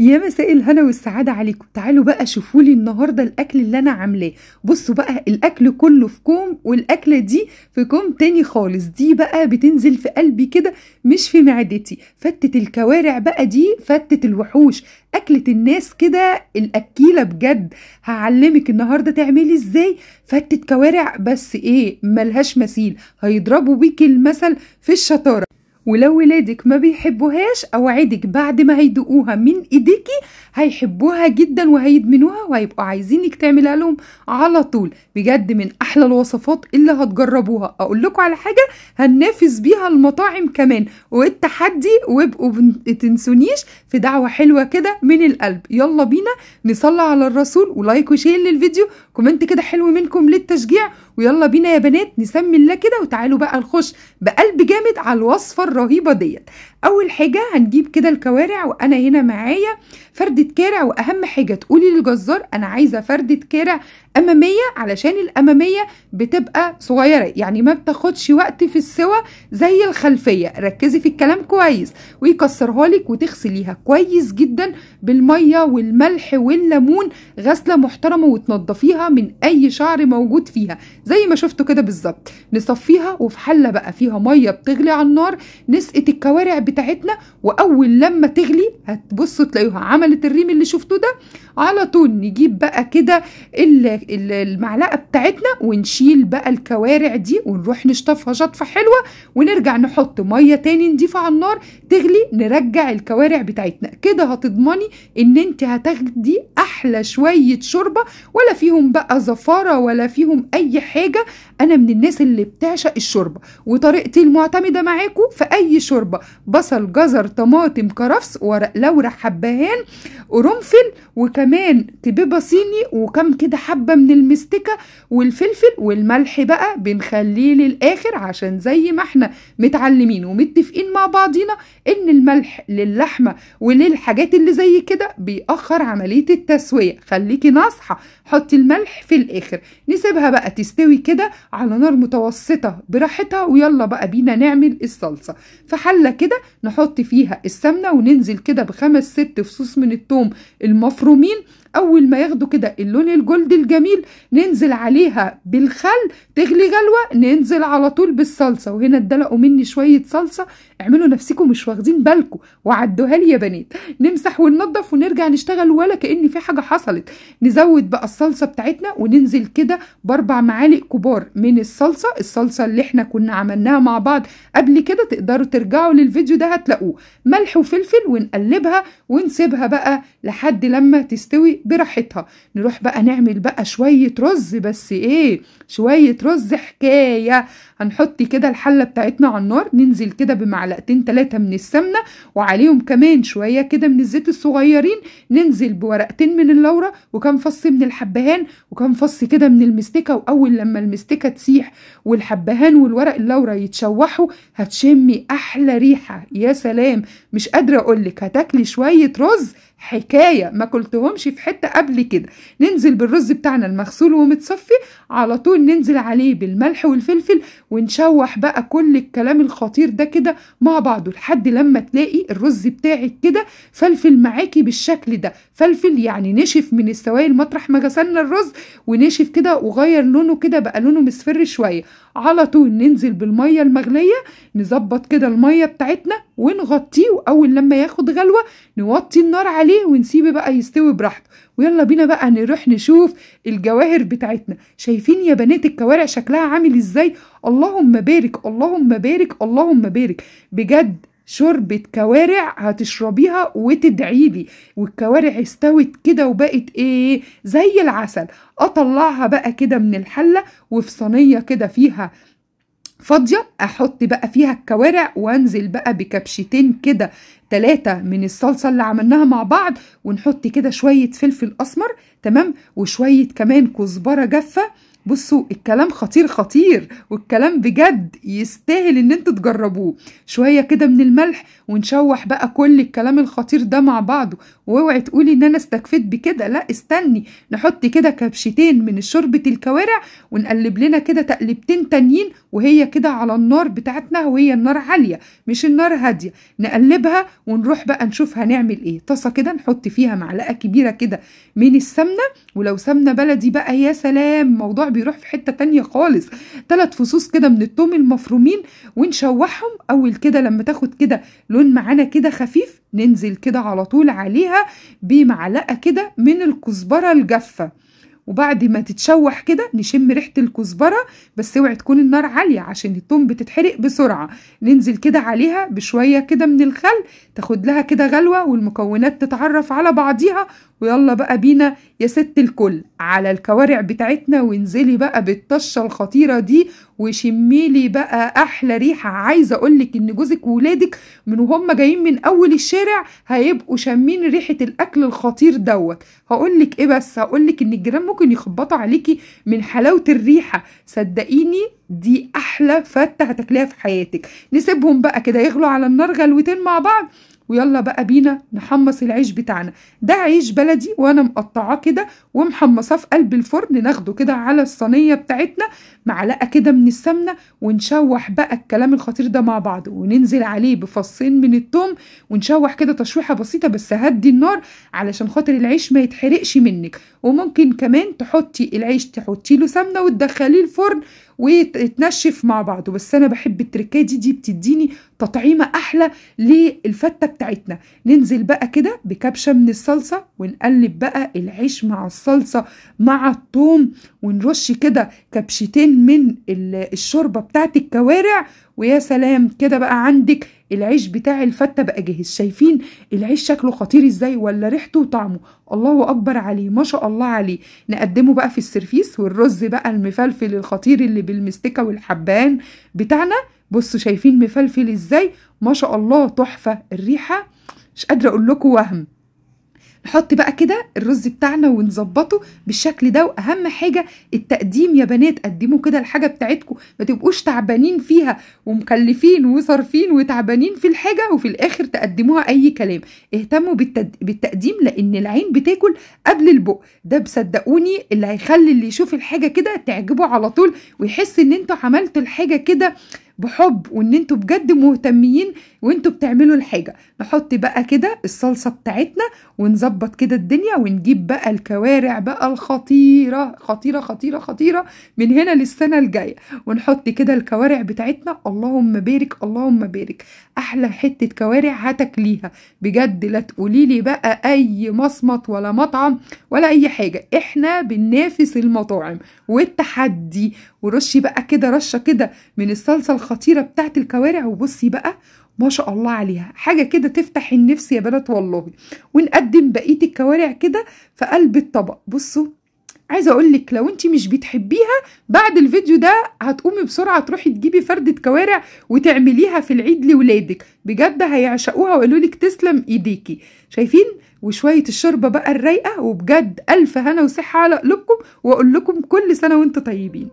يا مساء الهنا والسعادة عليكم. تعالوا بقى شوفوا لي النهاردة الأكل اللي أنا عاملاه. بصوا بقى، الأكل كله في كوم والأكلة دي في كوم تاني خالص. دي بقى بتنزل في قلبي كده مش في معدتي. فتة الكوارع بقى دي فتة الوحوش، أكلة الناس كده الأكيلة بجد. هعلمك النهاردة تعملي ازاي فتة كوارع، بس ايه ملهاش مثيل، هيضربوا بيكي المثل في الشطارة. ولو ولادك ما بيحبوهاش اوعدك بعد ما هيدوقوها من ايديكي هيحبوها جدا وهيدمنوها وهيبقوا عايزينك تعملها لهم على طول. بجد من احلى الوصفات اللي هتجربوها. اقول لكم على حاجه هننافس بيها المطاعم كمان والتحدي، وابقوا تنسونيش في دعوه حلوه كده من القلب. يلا بينا نصلي على الرسول، ولايك وشير للفيديو، كومنت كده حلو منكم للتشجيع. ويلا بينا يا بنات نسمي الله كده، وتعالوا بقى نخش بقلب جامد على الوصفه الرهيبه ديت. اول حاجه هنجيب كده الكوارع، وانا هنا معايا فردة كارع. واهم حاجه تقولي للجزار انا عايزه فردة كارع اماميه، علشان الاماميه بتبقى صغيره يعني ما بتاخدش وقت في السوى زي الخلفيه. ركزي في الكلام كويس. ويكسرها لك وتغسليها كويس جدا بالميه والملح والليمون غسله محترمه، وتنضفيها من اي شعر موجود فيها زي ما شفتوا كده بالظبط. نصفيها، وفي حله بقى فيها ميه بتغلي على النار نسقط الكوارع بتاعتنا. واول لما تغلي هتبصوا تلاقوها عملت الريم اللي شفتوه ده. على طول نجيب بقى كده المعلقه بتاعتنا ونشيل بقى الكوارع دي ونروح نشطفها شطفه حلوه، ونرجع نحط ميه تاني نضيفها على النار تغلي، نرجع الكوارع بتاعتنا كده. هتضمني ان انت هتاخدي احلى شويه شوربه، ولا فيهم بقى زفاره ولا فيهم اي حاجه. انا من الناس اللي بتعشق الشوربه، وطريقتي المعتمده معاكم في اي شوربه: بصل، جزر، طماطم، كرفس، ورق لورا، حبهان، قرنفل، وكمان كبيبه صيني، وكم كده حبه من المستكه، والفلفل والملح بقى بنخليه للاخر، عشان زي ما احنا متعلمين ومتفقين مع بعضينا ان الملح للحمه وللحاجات اللي زي كده بيأخر عمليه التسويه. خليكي ناصحه، حطي الملح في الاخر. نسيبها بقى تستوي كده على نار متوسطه براحتها. ويلا بقى بينا نعمل الصلصه. في حله كده نحط فيها السمنه، وننزل كده بخمس ست فصوص من الثوم المفرومين. اول ما ياخدوا كده اللون الجلد الجميل ننزل عليها بالخل تغلي غلوه، ننزل على طول بالصلصه. وهنا اتدلقوا مني شويه صلصه، اعملوا نفسكم مش واخدين بالكم وعدوها لي يا بنات. نمسح وننضف ونرجع نشتغل ولا كأن في حاجه حصلت. نزود بقى الصلصه بتاعتنا، وننزل كده ب4 معالق كبار من الصلصه اللي احنا كنا عملناها مع بعض قبل كده. تقدروا ترجعوا للفيديو ده هتلاقوه. ملح وفلفل، ونقلبها ونسيبها بقى لحد لما تستوي براحتها. نروح بقى نعمل بقى شوية رز، بس ايه شوية رز حكاية. هنحط كده الحلة بتاعتنا على النار، ننزل كده بمعلقتين 3 من السمنة، وعليهم كمان شوية كده من الزيت الصغيرين. ننزل بورقتين من اللورة، وكم فص من الحبهان، وكم فص كده من المستكة. واول لما المستكة تسيح والحبهان والورق اللورة يتشوحوا هتشمي احلى ريحة. يا سلام، مش قادرة اقولك هتاكلي شوية رز حكايه ما كلتهمش في حته قبل كده. ننزل بالرز بتاعنا المغسول ومتصفي على طول، ننزل عليه بالملح والفلفل، ونشوح بقى كل الكلام الخطير ده كده مع بعضه لحد لما تلاقي الرز بتاعك كده فلفل معاكي بالشكل ده. فلفل يعني نشف من السوائل مطرح ما غسلنا الرز، ونشف كده وغير لونه كده بقى لونه مصفر شويه. على طول ننزل بالميه المغليه، نظبط كده الميه بتاعتنا ونغطيه، واول لما ياخد غلوه نوطي النار عليه ونسيبه بقى يستوي براحته. ويلا بينا بقى نروح نشوف الجواهر بتاعتنا. شايفين يا بنات الكوارع شكلها عامل ازاي؟ اللهم بارك اللهم بارك اللهم بارك. بجد شوربة كوارع هتشربيها وتدعيلي. والكوارع استوت كده وبقت ايه زي العسل. اطلعها بقى كده من الحلة، وفي صينية كده فيها فاضية احط بقى فيها الكوارع، وانزل بقى بكبشتين كده 3 من الصلصة اللي عملناها مع بعض. ونحط كده شوية فلفل اسمر، تمام، وشوية كمان كزبرة جافة بصوا الكلام خطير خطير، والكلام بجد يستاهل ان انتوا تجربوه. شوية كده من الملح ونشوح بقى كل الكلام الخطير ده مع بعضه. واوعي تقولي ان انا استكفيت بكده، لا استني، نحط كده كبشتين من شوربة الكوارع ونقلب لنا كده تقلبتين تانيين، وهي كده على النار بتاعتنا، وهي النار عالية مش النار هادية. نقلبها ونروح بقى نشوف هنعمل ايه. طاسة كده نحط فيها معلقة كبيرة كده من السمنة، ولو سمنة بلدي بقى يا سلام، موضوع بيروح في حتة تانية خالص. 3 فصوص كده من الثوم المفرومين ونشوحهم. اول كده لما تاخد كده لون معانا كده خفيف، ننزل كده على طول عليها بمعلقة كده من الكزبرة الجافة. وبعد ما تتشوح كده نشم ريحة الكزبرة، بس اوعي تكون النار عالية عشان الثوم بتتحرق بسرعة. ننزل كده عليها بشوية كده من الخل، تاخد لها كده غلوة والمكونات تتعرف على بعضيها. ويلا بقى بينا يا ست الكل على الكوارع بتاعتنا، وانزلي بقى بالطشة الخطيرة دي وشميلي بقى احلى ريحة. عايزة اقولك ان جوزك وولادك من وهم جايين من اول الشارع هيبقوا شامين ريحة الاكل الخطير دوت. هقولك ايه بس، هقولك ان الجيران ممكن يخبطوا عليكي من حلاوة الريحة. صدقيني دي احلى فتة هتاكليها في حياتك. نسيبهم بقى كده يغلوا على النار غلوتين مع بعض، ويلا بقى بينا نحمص العيش بتاعنا. ده عيش بلدي وانا مقطعاه كده ومحمصاه في قلب الفرن. ناخده كده على الصينيه بتاعتنا، معلقه كده من السمنه، ونشوح بقى الكلام الخطير ده مع بعض، وننزل عليه بفصين من الثوم، ونشوح كده تشويحه بسيطه بس هدي النار علشان خاطر العيش ما يتحرقش منك. وممكن كمان تحطي العيش تحطي له سمنه وتدخليه الفرن ويتنشف مع بعضه. بس انا بحب التركات دي بتديني تطعيمه احلى للفته بتاعتنا. ننزل بقى كده بكبشه من الصلصه، ونقلب بقى العيش مع الصلصه مع الثوم، ونرش كده كبشتين من الشوربه بتاعت الكوارع. ويا سلام كده بقى عندك العيش بتاع الفتة بقى جاهز. شايفين العيش شكله خطير ازاي، ولا ريحته وطعمه الله اكبر عليه، ما شاء الله عليه. نقدمه بقى في السرفيس، والرز بقى المفلفل الخطير اللي بالمستكة والحبان بتاعنا. بصوا شايفين مفلفل ازاي، ما شاء الله تحفة. الريحة مش قادرة اقول لكم وهم. نحط بقى كده الرز بتاعنا ونظبطه بالشكل ده. واهم حاجه التقديم يا بنات، قدموا كده الحاجه بتاعتكم، ما تبقوش تعبانين فيها ومكلفين وصارفين وتعبانين في الحاجه وفي الاخر تقدموها اي كلام. اهتموا بالتقديم، لان العين بتاكل قبل البق. ده بصدقوني اللي هيخلي اللي يشوف الحاجه كده تعجبه على طول، ويحس ان انتوا عملتوا الحاجه كده بحب، وان انتوا بجد مهتمين وانتوا بتعملوا الحاجة. نحط بقى كده الصلصة بتاعتنا ونظبط كده الدنيا، ونجيب بقى الكوارع بقى الخطيرة خطيرة خطيرة خطيرة من هنا للسنة الجاية، ونحط كده الكوارع بتاعتنا. اللهم بارك اللهم بارك، احلى حتة كوارع هتاكليها بجد. لا تقوليلي بقى اي مصمت ولا مطعم ولا اي حاجة، احنا بننافس المطاعم والتحدي. ورشي بقى كده رشة كده من الصلصة الخطيرة بتاعت الكوارع، وبصي بقى ما شاء الله عليها، حاجة كده تفتح النفس يا بنات والله. ونقدم بقية الكوارع كده في قلب الطبق. بصوا عايزة اقولك لو انتي مش بتحبيها بعد الفيديو ده هتقومي بسرعة تروحي تجيبي فردة كوارع وتعمليها في العيد لولادك، بجد هيعشقوها ويقولولك تسلم ايديكي. شايفين؟ وشوية الشوربة بقى الرايقة، وبجد ألف هنا وصحة على قلوبكم، وأقول لكم كل سنة وانتم طيبين.